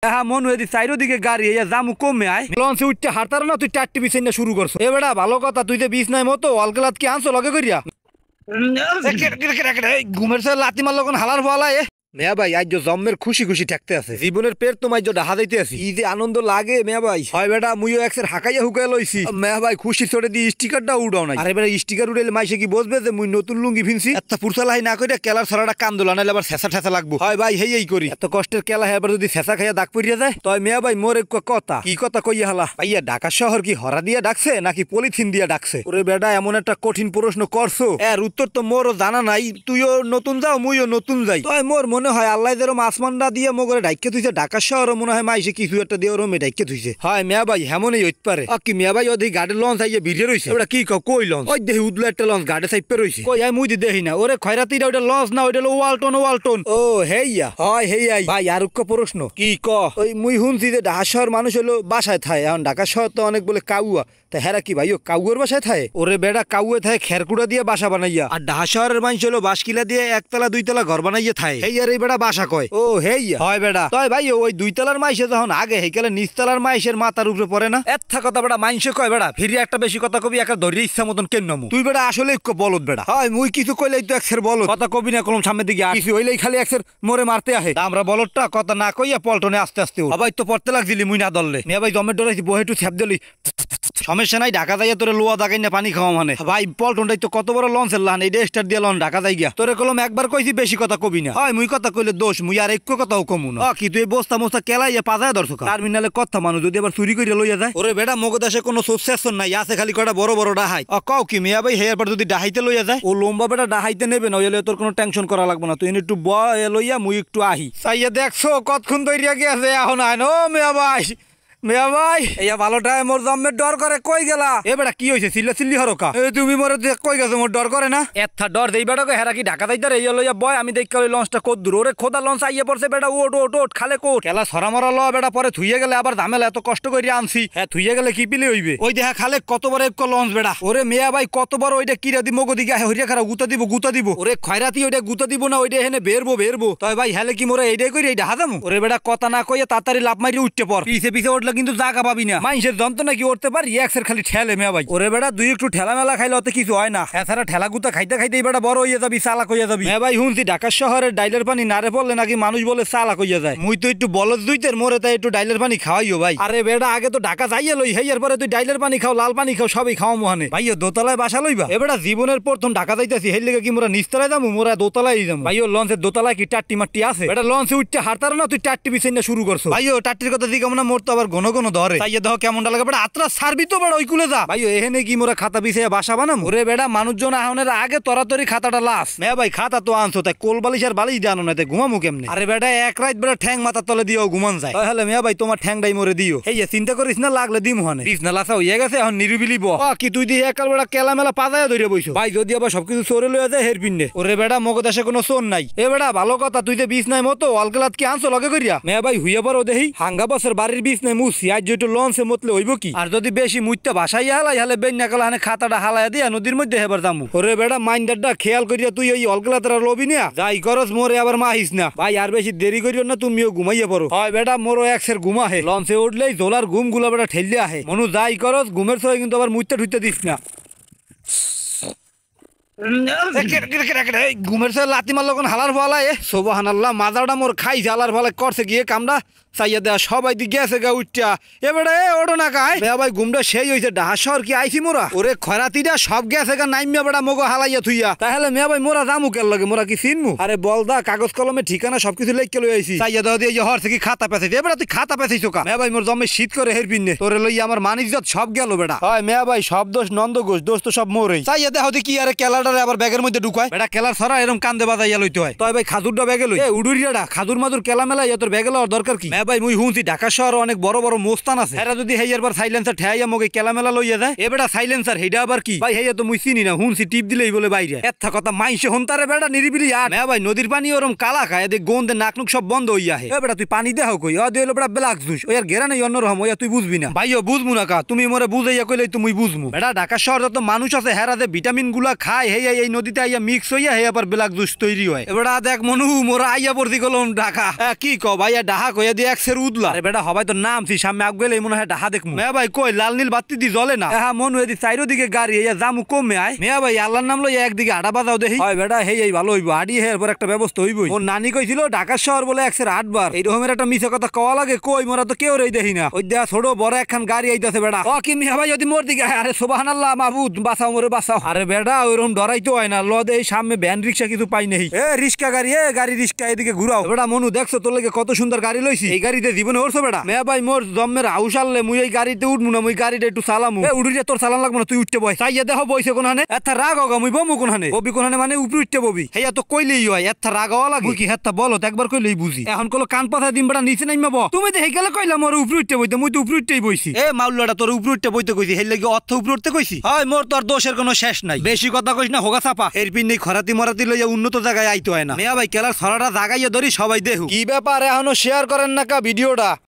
হ্যাঁ মন হয়ে চারিদিকে গাড়ি জামু কমে আয় লঞ্চে উঠতে হারতার না তুই 4টি বিছ না শুরু করছো এ বেটা ভালো কথা তুই যে বিছ নাই মতো অলগলাত কি আনছো লগে করিয়া ঘুমের সে লাতি মারলো কোন হালার ফলা মেয়া ভাই আজ জম্মের খুশি খুশি থাকতে আছে জীবনের পেট তোমার যে ডাহা দিতে আছি এই যে আনন্দ লাগে মেয়া ভাই হয় বেটা মুইও একসের হাকাইয়া হুকাই লইছি মেয়া ভাই খুশি চড়ে দিয়ে স্টিকারটা উড়াও নাই আরে বেটা স্টিকার উড়াইলে মাইসে কি বসবে যে মুই নতুন লুঙ্গি ফিনছি এত পুরসালাই না করে কেলার ছড়াটা কান্দোলা নাইলে আবার ছেঁচা ঠেসা লাগবো হয় ভাই হেই করি এত কষ্টের কেলা এবার যদি ছেঁচা খাইয়া দাগ পড়িয়া যায় তয় মেয়া ভাই মোর এক কথা কি কথা কইয়া হালা ভাইয়া ঢাকা শহর কি হরা দিয়া ডাকছে নাকি পলিথিন দিয়া ডাকছে ওরে বেটা এমন একটা কঠিন প্রশ্ন করছো এর উত্তর তো মোরও জানা নাই তুইও নতুন যাও মুইও নতুন যাই তয় মোর মনে হয় আল্লাহ আসমানটা দিয়ে মগরে ডাইকে থুইছে ঢাকা শহর মনে হয় মাইসে কিছু একটা দিয়ে ওরমে ডাইকে থুইছে হয় মেয়া ভাই হেমনই হইতে পারে কি মেয়া ভাই ওই গাড়ির লঞ্চ আইয়া ভিড়ে রইছে ওটা কি কই লঞ্চ ওই দেখি উদলো একটা লঞ্চ গাড়ি সাইপে রইছে কই আই মুই দেখি না ওরে খয়রাতিরা ওটা লঞ্চ না ওইটা ওয়ালটন ও হেইয়া হয় হেইয়াই ভাই আর প্রশ্ন কি ক ওই মুই শুনছি যে ঢাকা শহর মানুষ হলো বাসায় থাকে এখন ঢাকা শহর তো অনেক বলে কাউয়া তা হেরা কি ভাই ও কাউয়ের বাসায় থাকে ওরে বেড়া কাউয়ে থাকে খেরকুড়া দিয়ে বাসা বানাইয়া আর ঢাকা শহরের মানুষ হলো বাসকিলা দিয়ে একতলা দুইতলা ঘর বানাইয়া থাকে এই আর এই বেড়া বাসা কয় ও হেইয়া হয় বেড়া তয় ভাই ওই দুইতলার মাইসে যখন আগে হেইকালে নিচতলার মাইসের মাথার উপরে পড়ে না এথা কথা বেড়া মাইসে কয় বেড়া ফিরি একটা বেশি কথা কবি একটা ধরে ইচ্ছা মতন কেন তুই বেড়া আসলে বলদ বেড়া হয় মুই কিছু কইলেই তো একসের বলদ কথা কবি না কলম সামনের দিকে কিছু হইলেই খালি একসের মোরে মারতে আহে আমরা বলদটা কথা না কইয়া পল্টনে আস্তে আস্তে ভাই তো পড়তে লাগছিলি মুই না দললে মেয়ে ভাই জমের ডরাইছি বহে একটু ছ্যাপ দিলি সমস্যা নাই ঢাকা যাইয়া তোরে লোয়া দাগাই না পানি খাওয়া মানে ভাই পল্টনটাই তো কত বড় লঞ্চের লান এই স্টার দিয়ে লন ঢাকা যাই গিয়া তোরে কলম একবার কইছি বেশি কথা কবি না হয় মুই কথা কইলে দোষ মুই আর এক কথাও কমু না কি তুই বস্তা মস্তা কেলাইয়া পাজায় দর্শক টার্মিনালে কথা মানুষ যদি আবার চুরি করে লইয়া যায় ওরে বেটা মগদেশে কোনো সুসেশন নাই আছে খালি কটা বড় বড় ডাহাই কও কি মিয়া ভাই হেয়ার পর যদি ডাহাইতে লইয়া যায় ও লম্বা বেটা ডাহাইতে নেবে না হইলে তোর কোনো টেনশন করা লাগবে না তুই একটু বয় লইয়া মুই একটু আহি চাইয়া দেখছো কতক্ষণ তৈরিয়া গিয়েছে এখন আইন ও মিয়া ভাই মেয়া ভাই এই ভালোটাই মোর জম্মের ডর করে কই গেলা এ বেটা কি হইছে চিল্লি হরকা তুমি মোরে কই গেছো মোর ডর করে না এথা ডর দেই বেটাকে হেরা কি ঢাকা যাইতার এই লইয়া বয় আমি দেখ কই লঞ্চটা কত দূর ওরে খোদা লঞ্চ আইয়া পড়ছে বেটা ওট খালে কোট খেলা ছড়া মরা ল বেটা পরে থুইয়ে গেলে আবার ঝামেলা এত কষ্ট কইরা আনছি হ্যাঁ থুইয়ে গেলে কি পিলে হইবে ওই দেখা খালে কত বড় এক লঞ্চ বেটা ওরে মেয়া ভাই কত বড় ওইটা কিরা দি মগো দিকে হরিয়া খারা গুতা দিব ওরে খয়রাতি ওইটা গুতা দিব না ওইটা এখানে বেরবো তয় ভাই হেলে কি মোরে এইটাই কইরা এইটা হাজামু ওরে বেটা কথা না কইয়া তাড়াতাড়ি লাভ মারি উঠতে পড় পিছে উঠলে কিন্তু জায়গা পাবি মানুষের যন্ত্রণা কি উঠতে পারি একসের খালি ঠেলে মেয়া ভাই ওরে বেটা দুই একটু ঠেলা মেলা খাইলে অত কিছু হয় না এছাড়া ঠেলা গুতা খাইতে বেটা বড় হইয়া যাবি চালাক হইয়া যাবি মেয়া ভাই শুনছি ঢাকা শহরের ডাইলের পানি নারে পড়লে নাকি মানুষ বলে চালাক হইয়া যায় মুই তো একটু বলদ দুইতের মোরে তাই একটু ডাইলের পানি খাওয়াইও ভাই আরে বেটা আগে তো ঢাকা যাইয়া লই হেয়ার পরে তুই ডাইলের পানি খাও লাল পানি খাও সবই খাও মহানে ভাইও দোতলায় বাসা লইবা এবেটা জীবনের প্রথম ঢাকা যাইতেছি হের লেগে কি মোরা নিচতলায় যাবো মোরা দোতলায় যাবো ভাইও লঞ্চের দোতলায় কি টাট্টি মাট্টি আছে এটা লঞ্চে উঠতে হারতার না তুই টাট্টি বিছাই না শুরু করছো ভাইও টাট্টির কথা দিকে না মোর তো আবার ঘন ধরে তাইয়া দেহ কেমন লাগে বেটা আত্রা সারবি তো বেড়া ওই কুলে যা ভাই এখানে কি মোরা খাতা বিছাইয়া বাসা বানাম ওরে বেড়া মানুষজন আহনের আগে তরাতরি খাতাটা লাস মেয়া ভাই খাতা তো আনছো তাই কোল বালিশ আর বালিশ জানো না তাই ঘুমামু কেমনে আরে বেটা এক রাত বেড়া ঠ্যাং মাথার তলে দিও ঘুমান যায় তাহলে মেয়া ভাই তোমার ঠ্যাংটাই মরে দিও এই চিন্তা করিস না লাগলে দিম হানে বিছনা লাসা হইয়া গেছে এখন নিরিবিলি ব কি তুই দিয়ে একাল বেড়া কেলা মেলা পাজায়া ধরে বইছো ভাই যদি আবার সবকিছু চোরে লইয়া যায় হের পিন্নে ওরে বেড়া মগদেশে কোনো চোর নাই এ বেড়া ভালো কথা তুই যে বিছ নাই মতো অলগলাত কি আনছো লগে করিয়া মেয়া ভাই হুইয়া পর দেহি হাঙ্গা বছর বাড়ির বিছ নাই মুসি আজ যেটা লঞ্চে মতলে হইব কি আর যদি বেশি মুইতে বাসাইয়া হালাই হালে বেন্যা কালা হানে খাতাটা হালাইয়া দিয়া নদীর মধ্যে হেবার যামু ওরে বেড়া মাইন্ডারটা খেয়াল করিয়া তুই ওই অলগলাতরা লবি না যাই করস মোরে আবার মাহিস না ভাই আর বেশি দেরি করিও না তুমিও ঘুমাইয়া পড়ো হয় বেটা মোরও একসের ঘুম আহে লঞ্চে উঠলেই জোলার ঘুম গুলা বেটা ঠেললে আহে মনু যাই করস ঘুমের সময় কিন্তু আবার মুইতে ঠুইতে দিস না ঘুমের সময় লাতি মারলো কোন হালার ফলা সোবাহানাল্লাহ মাজাটা মোর খাই হালার ফলে করছে গিয়ে কামটা চাইয়া দেয়া সবাই দি গেছে গা উঠটা এবারে ওটো না কায় ভাই ঘুমটা সেই হয়েছে ঢাকা শহর কি আইছি মোরা ওরে খরাতিটা সব গেছে গা নাইমিয়া বেড়া মগো হালাইয়া থুইয়া তাহলে মেয়া ভাই মোরা জামু কেন লাগে মোরা কি চিনমু আরে বলদা কাগজ কলমে ঠিকানা সবকিছু লেখকে লই আইছি চাইয়া দেওয়া দিয়ে হর থেকে খাতা পেছাইছে এবারে তুই খাতা পেছাইছো কা মেয়া ভাই মোর জমে শীত করে হের পিন্নে তোরে লইয়া আমার মানিজ্জত সব গেল বেড়া হয় মেয়া ভাই সব দোষ নন্দ ঘোষ দোষ তো সব মোরই চাইয়া দেহ কি আরে কেলাটারে আবার ব্যাগের মধ্যে ঢুকায় বেড়া কেলার ছড়া এরকম কান্দে বাজাইয়া লইতে হয় তাই ভাই খাজুরটা ব্যাগে লই উডুরিয়াটা খাজুর মাদুর কেলা মেলা তোর ব্যাগে লওয়ার দরকার কি মেয়া ভাই মুই হুঁছি ঢাকা শহর অনেক বড় বড় মোস্তান আছে এরা যদি হেয়ার বার সাইলেন্সার ঠেয়াইয়া মগে কেলামেলা লইয়া যায় এবেটা সাইলেন্সার হেডা আবার কি ভাই হেয়া তো মুই চিনি না হুনছি টিপ দিলেই বলে বাইরে এথা কথা মাইসে হন্তারে বেটা নিরিবিলি আর মেয়া ভাই নদীর পানি ওরম কালা খায় এদিক গন্ধে নাকনুক সব বন্ধ হইয়া হে এবেটা তুই পানি দেহ কই দিল বেটা ব্ল্যাক জুস ওই আর গেরা নাই অন্যরকম ওয়া তুই বুঝবি না ভাইও বুঝমু না কা তুমি মোরে বুঝাইয়া কইলেই তুমি বুঝমু বেটা ঢাকা শহর যত মানুষ আছে হেরা যে ভিটামিন গুলা খায় হেয়া এই নদীতে আইয়া মিক্স হইয়া হেয়া আবার ব্ল্যাক জুস তৈরি হয় এবেটা দেখ মনু মোরা আইয়া পড়তি গলম ঢাকা কি ক ভাইয়া ঢাকা কইয়া দিয়া এক্সের উদলা। আরে বেটা হবাই তো নামছি সামনে আগ গেলে মনে হয় ডাহা দেখমু। মেয়া ভাই কই লাল নীল বাতি দি জ্বলে না। হ্যাঁ মন হয়ে দি চাইরো দিকে গাড়ি এই জামু কমে আয়। মেয়া ভাই আল্লাহর নাম লই একদিকে আটা বাজাও দেখি। হয় বেটা হেই এই ভালো হইব আডি হে এরপর একটা ব্যবস্থা হইবই। ওর নানি কইছিল ঢাকা শহর বলে এক্সের 8 বার। এই রকমের একটা মিছা কথা কওয়া লাগে কই মোরা তো কেউ রেই দেখি না। ওই দেয়া ছোট বড় একখান গাড়ি আইতাছে বেটা। ও কি মেয়া ভাই যদি মোর দিকে আরে সুবহানাল্লাহ মাহবুব বাঁচাও মোরে বাঁচাও। আরে বেটা ওইরকম ডরাইতো হয় না ল দে সামনে ভ্যান রিক্সা কিছু পাই নাই। এ রিক্সা গাড়ি এ গাড়ি রিক্সা এদিকে ঘুরাও। বেটা মনু দেখছো তোর লাগে কত সুন্দর গাড়ি লইছি। এই গাড়িতে জীবনে উঠছো বেটা। মেয়া ভাই মোর জম্মের হাউস আনলে মুই এই গাড়িতে উঠমু না মুই গাড়িটা একটু চালামু। এ উড়ি তোর চালান লাগবো না তুই উঠতে বই। চাইয়া দেখো বইছে কোনখানে এথা রাগ হগা মুই বমু কোনখানে ববি কোনখানে মানে উপরে উঠতে ববি। হেয়া তো কইলেই হয় এথা রাগ হওয়া লাগে কি হেথা বলো একবার কইলেই বুঝি। এখন কলো কান পাথা দিন বেটা নিচে নাইমাব। তুমি তো হেইকালে কইলা মোর উপরে উঠতে বইতে মুই তো উপরে উঠতেই বইছি। এ মাউল্লাটা তোর উপরে উঠতে বইতে কইছি হেই লাগি অর্থ উপরে উঠতে কইছি। হয় মোর তোর দোষের কোনো শেষ নাই। বেশি কথা কইস না হোগা চাপা। এর পিন নেই খরাতি মরাতি লইয়া উন্নত জায়গায় আইতো হয় না। মেয়া ভাই কেলার ছড়াটা জাগাইয়া ধরি সবাই দেখু। কি ব্যাপার এখনো শেয়ার করেন না কা ভিডিওটা।